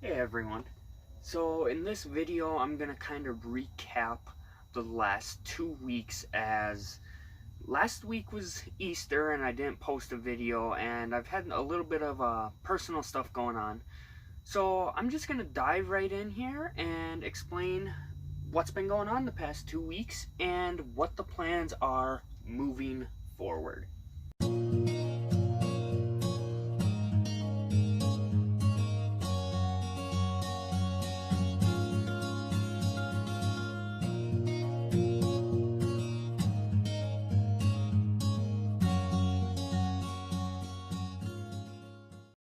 Hey everyone. So in this video I'm going to kind of recap the last 2 weeks, as last week was Easter and I didn't post a video, and I've had a little bit of personal stuff going on. So I'm just going to dive right in here and explain what's been going on the past 2 weeks and what the plans are moving forward.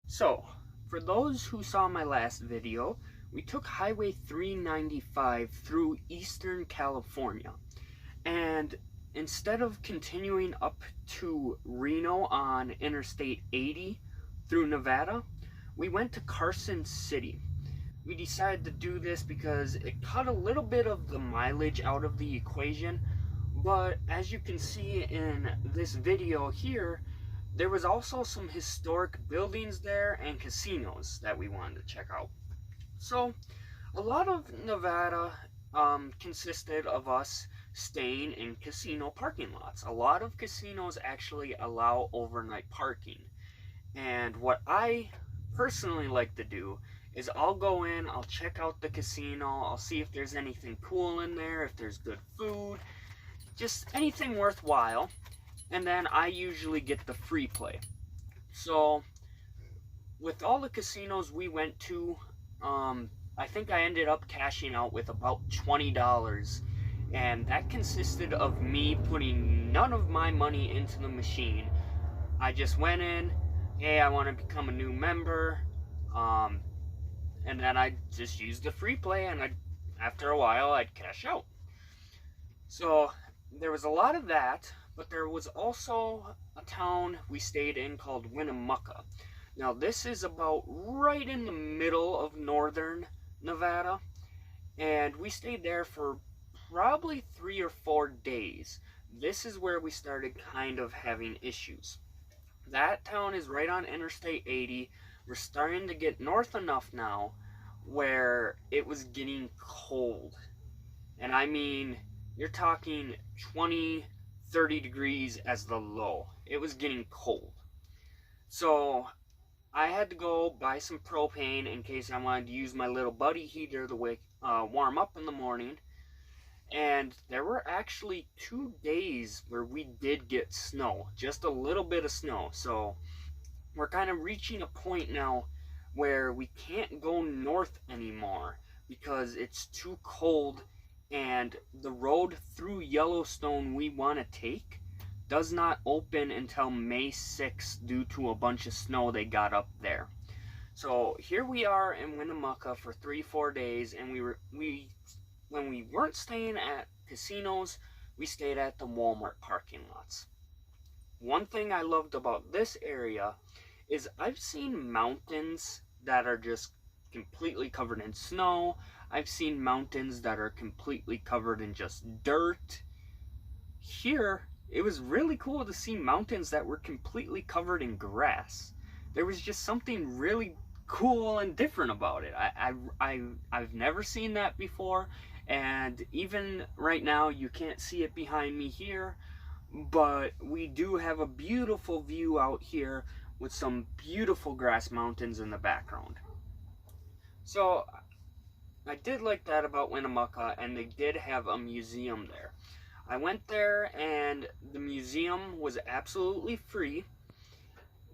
So, for those who saw my last video, we took Highway 395 through Eastern California. And instead of continuing up to Reno on Interstate 80 through Nevada, we went to Carson City. We decided to do this because it cut a little bit of the mileage out of the equation, but as you can see in this video here, there was also some historic buildings there and casinos that we wanted to check out. So a lot of Nevada consisted of us staying in casino parking lots. A lot of casinos actually allow overnight parking. And what I personally like to do is I'll go in, I'll check out the casino, I'll see if there's anything cool in there, if there's good food, just anything worthwhile. And then I usually get the free play. So with all the casinos we went to, I think I ended up cashing out with about $20, and that consisted of me putting none of my money into the machine. I just went in, hey, I want to become a new member, and then I just used the free play, and after a while I'd cash out. So there was a lot of that. But there was also a town we stayed in called Winnemucca. Now this is about right in the middle of northern Nevada, and we stayed there for probably 3 or 4 days. This is where we started kind of having issues. That town is right on Interstate 80. We're starting to get north enough now where it was getting cold. And I mean, you're talking 20-30 degrees as the low. It was getting cold. So I had to go buy some propane in case I wanted to use my little buddy heater to warm up in the morning. And there were actually 2 days where we did get snow, just a little bit of snow. So we're kind of reaching a point now where we can't go north anymore because it's too cold. And the road through Yellowstone we want to take does not open until May 6th due to a bunch of snow they got up there. So here we are in Winnemucca for 3-4 days, and when we weren't staying at casinos, we stayed at the Walmart parking lots. One thing I loved about this area is I've seen mountains that are just completely covered in snow. I've seen mountains that are completely covered in just dirt. Here, it was really cool to see mountains that were completely covered in grass. There was just something really cool and different about it. I've never seen that before, and even right now you can't see it behind me here, but we do have a beautiful view out here with some beautiful grass mountains in the background. So I did like that about Winnemucca, and they did have a museum there. I went there and the museum was absolutely free.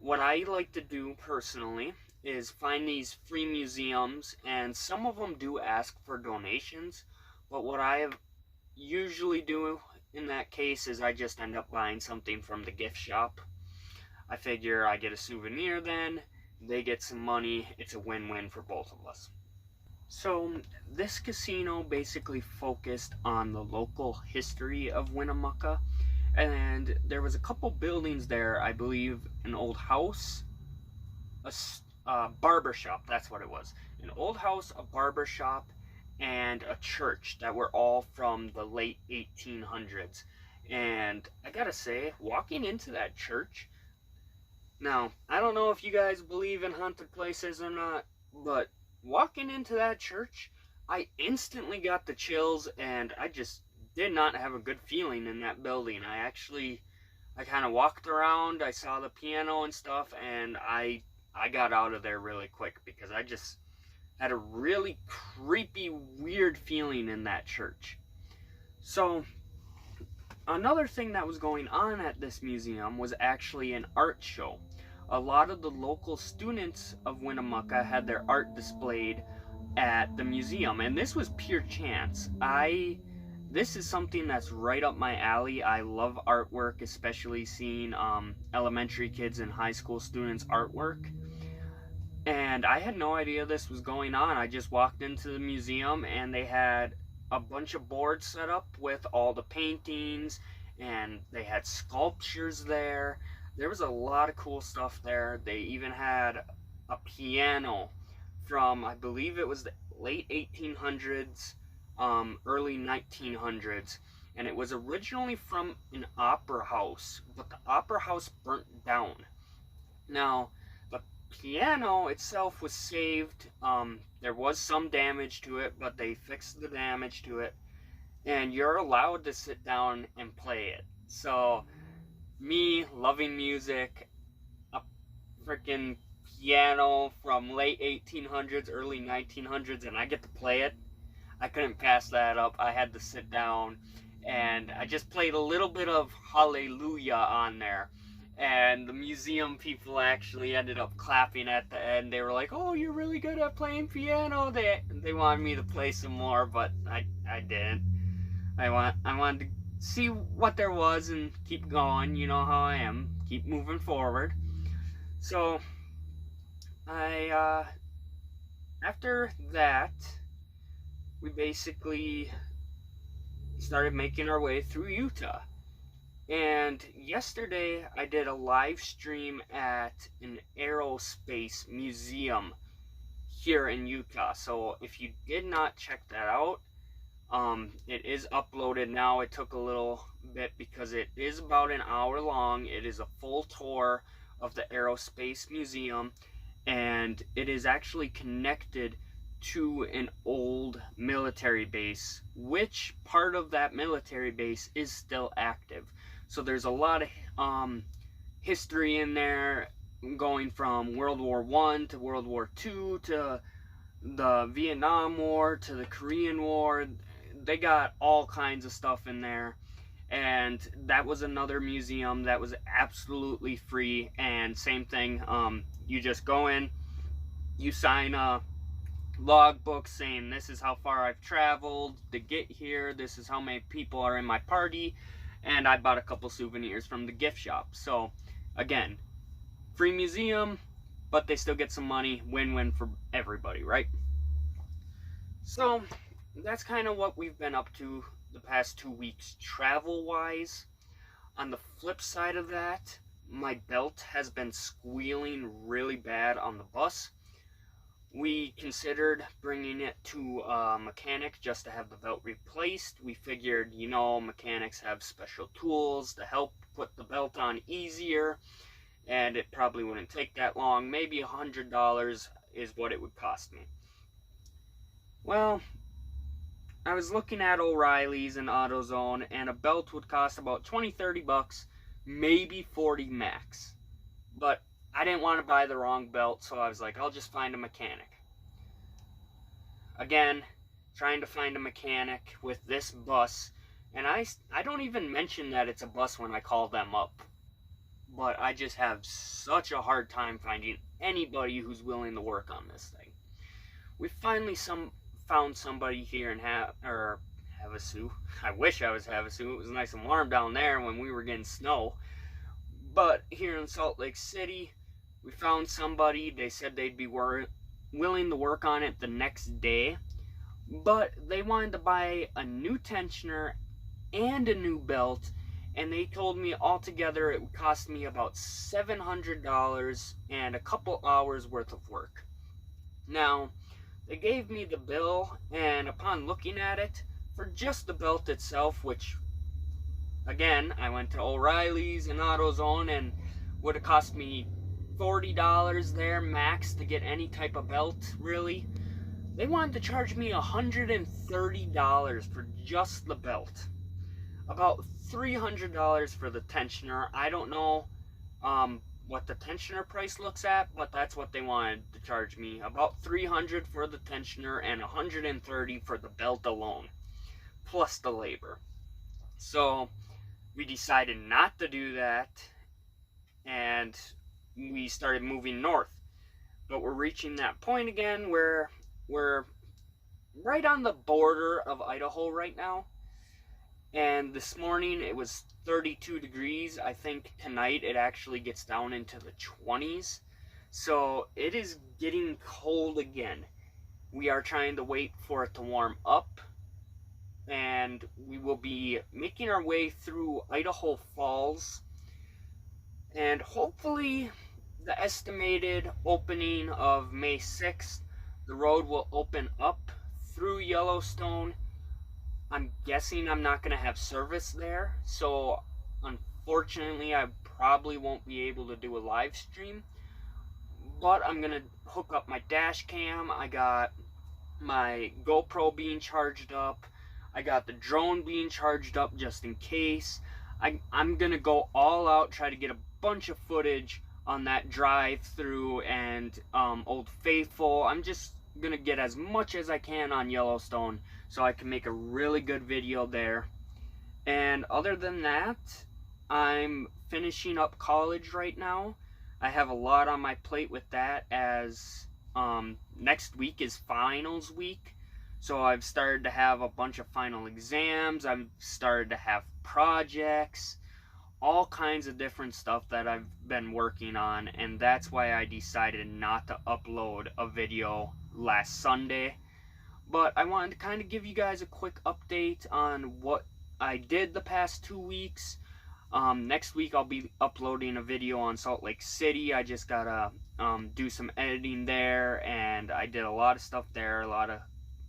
What I like to do personally is find these free museums, and some of them do ask for donations, but what I usually do in that case is I just end up buying something from the gift shop. I figure I get a souvenir then, they get some money, it's a win-win for both of us. So this casino basically focused on the local history of Winnemucca, and there was a couple buildings there. I believe an old house, a barber shop, that's what it was. An old house, a barber shop, and a church that were all from the late 1800s. And I gotta say, walking into that church, now I don't know if you guys believe in haunted places or not, but walking into that church, I instantly got the chills, and I just did not have a good feeling in that building. I kind of walked around, I saw the piano and stuff, and I got out of there really quick because I just had a really creepy, weird feeling in that church. So, another thing that was going on at this museum was actually an art show. A lot of the local students of Winnemucca had their art displayed at the museum, and this was pure chance. This is something that's right up my alley. I love artwork, especially seeing elementary kids and high school students' artwork. And I had no idea this was going on. I just walked into the museum and they had a bunch of boards set up with all the paintings, and they had sculptures there. There was a lot of cool stuff there. They even had a piano from, I believe it was the late 1800s, early 1900s, and it was originally from an opera house, but the opera house burnt down. Now, the piano itself was saved. There was some damage to it, but they fixed the damage to it, and you're allowed to sit down and play it. So, me loving music, a freaking piano from late 1800s, early 1900s, and I get to play it. I couldn't pass that up. I had to sit down, and I just played a little bit of Hallelujah on there, and the museum people actually ended up clapping at the end. They were like, "Oh, you're really good at playing piano." They wanted me to play some more, but I didn't. I wanted to see what there was and keep going. You know how I am. Keep moving forward. So after that, we basically started making our way through Utah. And yesterday I did a live stream at an aerospace museum here in Utah. So if you did not check that out, it is uploaded now. It took a little bit because it is about an hour long. It is a full tour of the aerospace museum, and it is actually connected to an old military base, which part of that military base is still active. So there's a lot of history in there, going from World War I to World War II to the Vietnam War to the Korean War. They got all kinds of stuff in there. And that was another museum that was absolutely free. And same thing, you just go in, you sign a logbook saying this is how far I've traveled to get here, this is how many people are in my party, and I bought a couple souvenirs from the gift shop. So again, free museum, but they still get some money. Win-win for everybody, right? So that's kind of what we've been up to the past 2 weeks travel wise. On the flip side of that, my belt has been squealing really bad on the bus. We considered bringing it to a mechanic just to have the belt replaced. We figured, you know, mechanics have special tools to help put the belt on easier, and it probably wouldn't take that long. Maybe $100 is what it would cost me. Well, I was looking at O'Reilly's and AutoZone, and a belt would cost about $20-30, maybe $40 max. But I didn't want to buy the wrong belt, so I was like, I'll just find a mechanic. Again, trying to find a mechanic with this bus, and I don't even mention that it's a bus when I call them up. But I just have such a hard time finding anybody who's willing to work on this thing. We finally found somebody here in Havasu. I wish I was Havasu. It was nice and warm down there when we were getting snow. But here in Salt Lake City, we found somebody. They said they'd be willing to work on it the next day, but they wanted to buy a new tensioner and a new belt, and they told me altogether it would cost me about $700 and a couple hours worth of work. Now, they gave me the bill, and upon looking at it, for just the belt itself, which, again, I went to O'Reilly's and AutoZone, and would have cost me $40 there max to get any type of belt, really. They wanted to charge me $130 for just the belt. About $300 for the tensioner. I don't know what the tensioner price looks at, but that's what they wanted to charge me. About $300 for the tensioner and $130 for the belt alone, plus the labor. So we decided not to do that, and we started moving north. But we're reaching that point again where we're right on the border of Idaho right now. And this morning it was 32 degrees. I think tonight it actually gets down into the 20s. So it is getting cold again. We are trying to wait for it to warm up. And we will be making our way through Idaho Falls. And hopefully the estimated opening of May 6th, the road will open up through Yellowstone. I'm guessing I'm not going to have service there, so unfortunately I probably won't be able to do a live stream, but I'm going to hook up my dash cam. I got my GoPro being charged up. I got the drone being charged up just in case. I'm going to go all out, try to get a bunch of footage on that drive through and Old Faithful. I'm just gonna get as much as I can on Yellowstone so I can make a really good video there. And other than that, I'm finishing up college right now. I have a lot on my plate with that, as next week is finals week. So I've started to have a bunch of final exams. I've started to have projects, all kinds of different stuff that I've been working on, and that's why I decided not to upload a video last Sunday. But I wanted to kind of give you guys a quick update on what I did the past 2 weeks. Next week I'll be uploading a video on Salt Lake City. I just gotta do some editing there, and I did a lot of stuff there, a lot of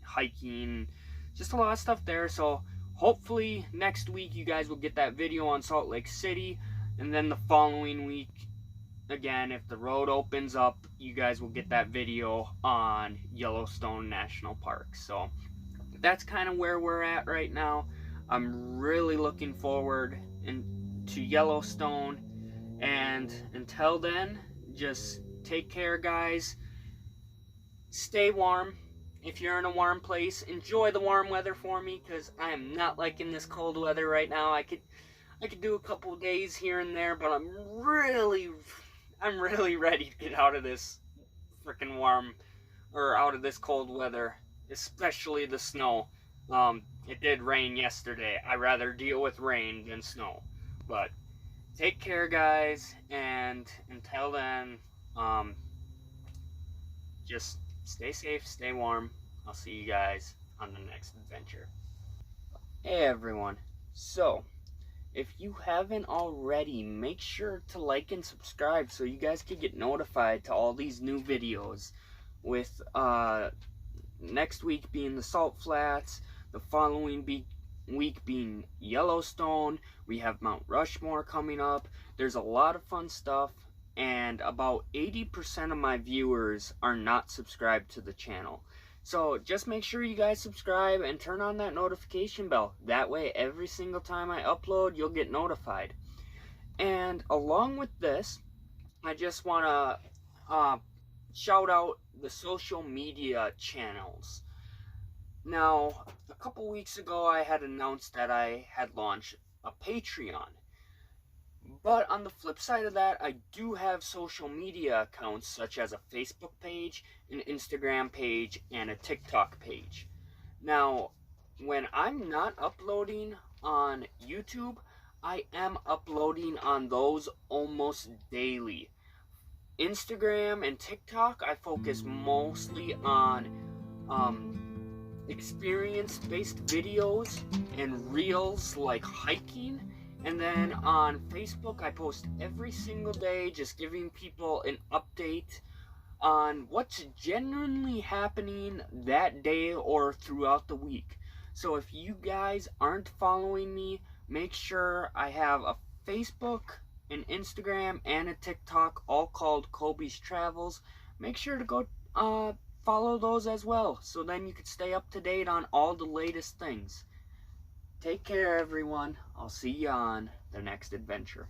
hiking, just a lot of stuff there. So hopefully next week you guys will get that video on Salt Lake City, and then the following week, again, if the road opens up, you guys will get that video on Yellowstone National Park. So that's kind of where we're at right now. I'm really looking forward to Yellowstone, and until then, just take care, guys. Stay warm. If you're in a warm place, enjoy the warm weather for me, because I am not liking this cold weather right now. I could do a couple days here and there, but I'm really ready to get out of this freaking warm, or out of this cold weather, especially the snow. It did rain yesterday. I'd rather deal with rain than snow. But take care, guys, and until then, just stay safe, stay warm. I'll see you guys on the next adventure. Hey everyone, so if you haven't already, make sure to like and subscribe so you guys can get notified to all these new videos, with next week being the Salt Flats, the following week being Yellowstone. We have Mount Rushmore coming up. There's a lot of fun stuff, and about 80% of my viewers are not subscribed to the channel. So just make sure you guys subscribe and turn on that notification bell. That way every single time I upload, you'll get notified. And along with this, I just want to shout out the social media channels. Now, a couple weeks ago, I had announced that I had launched a Patreon. But on the flip side of that, I do have social media accounts such as a Facebook page, an Instagram page, and a TikTok page. Now, when I'm not uploading on YouTube, I am uploading on those almost daily. Instagram and TikTok, I focus mostly on experience-based videos and reels like hiking. And then on Facebook, I post every single day, just giving people an update on what's genuinely happening that day or throughout the week. So if you guys aren't following me, make sure I have a Facebook, an Instagram, and a TikTok, all called Kobe's Travels. Make sure to go follow those as well, so then you can stay up to date on all the latest things. Take care, everyone. I'll see you on the next adventure.